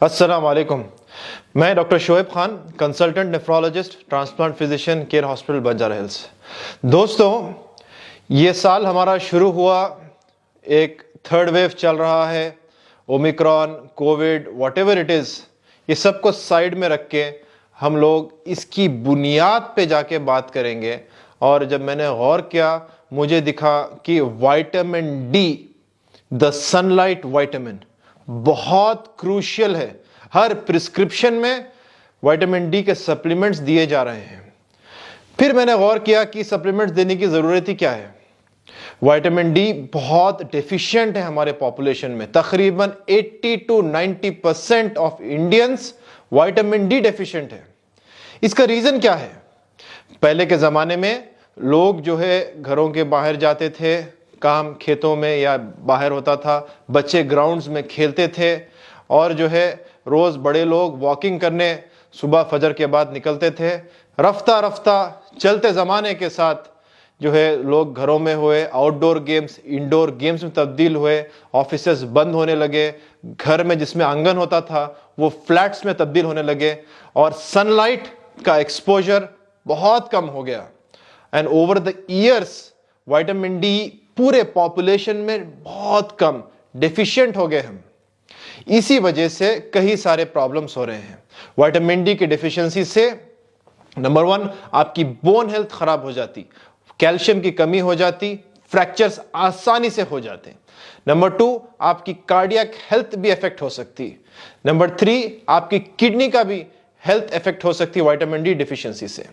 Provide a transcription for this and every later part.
अस्सलाम वालेकुम। मैं doctor Shoaib Khan, consultant nephrologist, transplant physician, care hospital Banjara hills. दोस्तों, ये साल हमारा शुरू हुआ, एक थर्ड वेव चल रहा है, Omicron, Covid, whatever it is, ये सबको साइड में रख के हम लोग इसकी बुनियाद पे जाके बात करेंगे। और जब मैंने गौर किया, मुझे दिखा कि vitamin D, the sunlight vitamin, बहुत क्रूशियल है। हर प्रिस्क्रिप्शन में विटामिन डी के सप्लीमेंट्स दिए जा रहे हैं। फिर मैंने गौर किया कि सप्लीमेंट्स देने की ज़रूरत ही क्या है। विटामिन डी बहुत डेफिशिएंट है हमारे पॉपुलेशन में। तकरीबन 80 to 90% of Indians vitamin D deficient है। इसका रीज़न क्या है? पहले के ज़माने में लोग जो है घरों के बाहर जाते थे, काम खेतों में या बाहर होता था, बच्चे ग्राउंड्स में खेलते थे, और जो है रोज़ बड़े लोग वॉकिंग करने सुबह फजर के बाद निकलते थे। रफ्ता रफ्ता चलते ज़माने के साथ जो है लोग घरों में हुए, आउटडोर गेम्स इंडोर गेम्स में तब्दील हुए, ऑफिसेस बंद होने लगे, घर में जिसमें आंगन होता था वो फ्लैट्स में तब्दील होने लगे, और सनलाइट का एक्सपोजर बहुत कम हो गया। And over the years vitamin D पूरे पॉपुलेशन में बहुत कम डेफिशिएंट हो गए हम। इसी वजह से कई सारे प्रॉब्लम्स हो रहे हैं। विटामिन डी की डेफिशिएंसी से नंबर 1, आपकी बोन हेल्थ खराब हो जाती, कैल्शियम की कमी हो जाती, फ्रैक्चर्स आसानी से हो जाते। नंबर 2, आपकी कार्डियक हेल्थ भी इफेक्ट हो सकती। नंबर 3, आपकी किडनी का भी हेल्थ इफेक्ट हो सकती है विटामिन डी डिफिशियंसी से।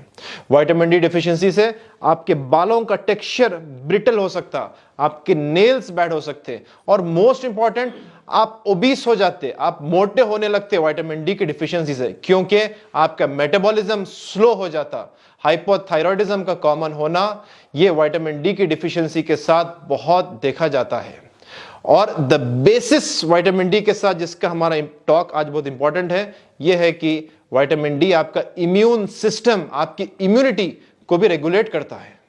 विटामिन डी डिफिशियंसी से आपके बालों का टेक्सचर ब्रिटल हो सकता, आपके नेल्स बैड हो सकते, और मोस्ट इंपॉर्टेंट, आप ओबीस हो जाते, आप मोटे होने लगते विटामिन डी की डिफिशियंसी से, क्योंकि आपका मेटाबॉलिज्म स्लो हो जाता। हाइपोथायरॉयडिज्म का कॉमन होना ये विटामिन डी की डिफिशियंसी के साथ बहुत देखा जाता है। और द बेसिस विटामिन डी के साथ जिसका हमारा टॉक आज बहुत इंपॉर्टेंट है, यह है कि विटामिन डी आपका इम्यून सिस्टम, आपकी इम्यूनिटी को भी रेगुलेट करता है।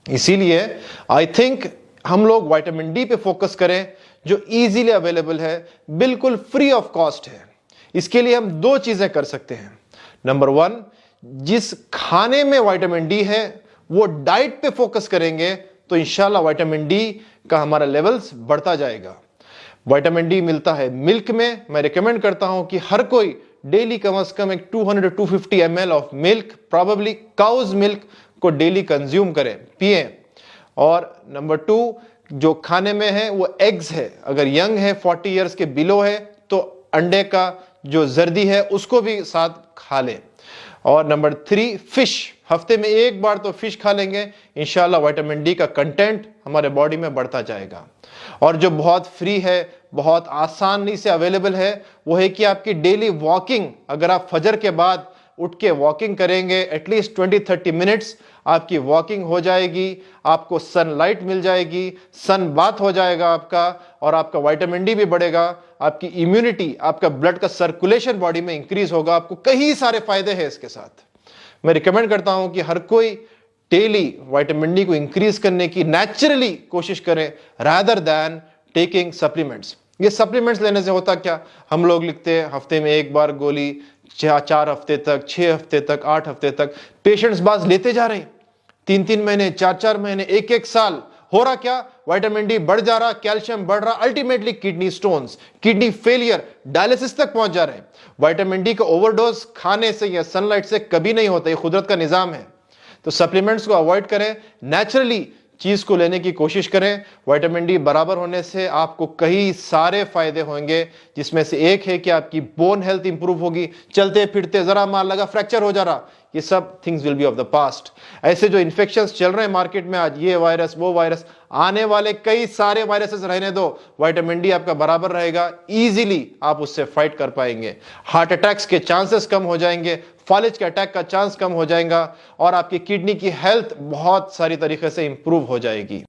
इसीलिए आई थिंक हम लोग विटामिन डी पे फोकस करें, जो इजीली अवेलेबल है, बिल्कुल फ्री ऑफ कॉस्ट है। इसके लिए हम 2 चीजें कर सकते हैं। नंबर 1, जिस खाने में विटामिन डी है वो डाइट पे फोकस करेंगे तो इंशाल्लाह विटामिन डी का हमारा लेवल्स बढ़ता जाएगा। विटामिन डी मिलता है मिल्क में। मैं रिकमेंड करता हूं कि हर कोई डेली कम से कम एक 200 to 250 ml of milk, probably cow's milk को डेली कंज्यूम करें, पिए। और नंबर 2, जो खाने में है वो एग्स है। अगर यंग है, 40 इयर्स के बिलो है, तो अंडे का जो जर्दी है उसको भी साथ खा लें। और नंबर 3, फिश। हफ्ते में 1 बार तो फिश खा लेंगे, इंशाल्लाह विटामिन डी का कंटेंट हमारे बॉडी में बढ़ता जाएगा। और जो बहुत फ्री है, बहुत आसानी से अवेलेबल है, वो है कि आपकी डेली वॉकिंग। अगर आप फजर के बाद उठ के वॉकिंग करेंगे, एटलीस्ट 20-30 मिनट्स आपकी वॉकिंग हो जाएगी, आपको सनलाइट मिल जाएगी, सन बाथ हो जाएगा आपका, और आपका विटामिन डी भी बढ़ेगा, आपकी इम्यूनिटी, आपका ब्लड का सर्कुलेशन बॉडी में इंक्रीज होगा। आपको कई सारे फायदे हैं इसके साथ। मैं रिकमेंड करता हूं कि हर कोई डेली विटामिन डी को इंक्रीज करने की नेचुरली कोशिश करें, रादर दैन टेकिंग सप्लीमेंट्स। ये सप्लीमेंट्स लेने से होता क्या, हम लोग लिखते हैं हफ्ते में 1 बार गोली, 4 हफ्ते तक, 6 हफ्ते तक, 8 हफ्ते तक। पेशेंट्स बाज लेते जा रहे हैं 3-3 महीने, 4-4 महीने, 1-1 साल। हो रहा क्या, विटामिन डी बढ़ जा रहा, कैल्शियम बढ़ रहा, ultimately kidney stones, kidney failure, dialysis तक पहुंच जा रहे हैं। विटामिन डी का ओवरडोज खाने से या सनलाइट से कभी नहीं होता, ये कुदरत का निजाम है। तो सप्लीमेंट्स को अवॉइड करें, नेचुरली चीज को लेने की कोशिश करें। विटामिन डी बराबर होने से आपको कई सारे फायदे होंगे, जिसमें से एक है कि आपकी बोन हेल्थ इंप्रूव होगी। चलते फिरते जरा मार लगा, फ्रैक्चर हो जा रहा, ये सब things will be of the past. ऐसे जो इन्फेक्शंस चल रहे हैं मार्केट में आज, ये वायरस वो वायरस, आने वाले कई सारे वायरसेस रहने दो, विटामिन डी आपका बराबर रहेगा, इजीली आप उससे फाइट कर पाएंगे। हार्ट अटैक्स के चांसेस कम हो जाएंगे, फालिज के अटैक का चांस कम हो जाएगा, और आपकी किडनी की हेल्थ बहुत सारी तरीके से इंप्रूव हो जाएगी।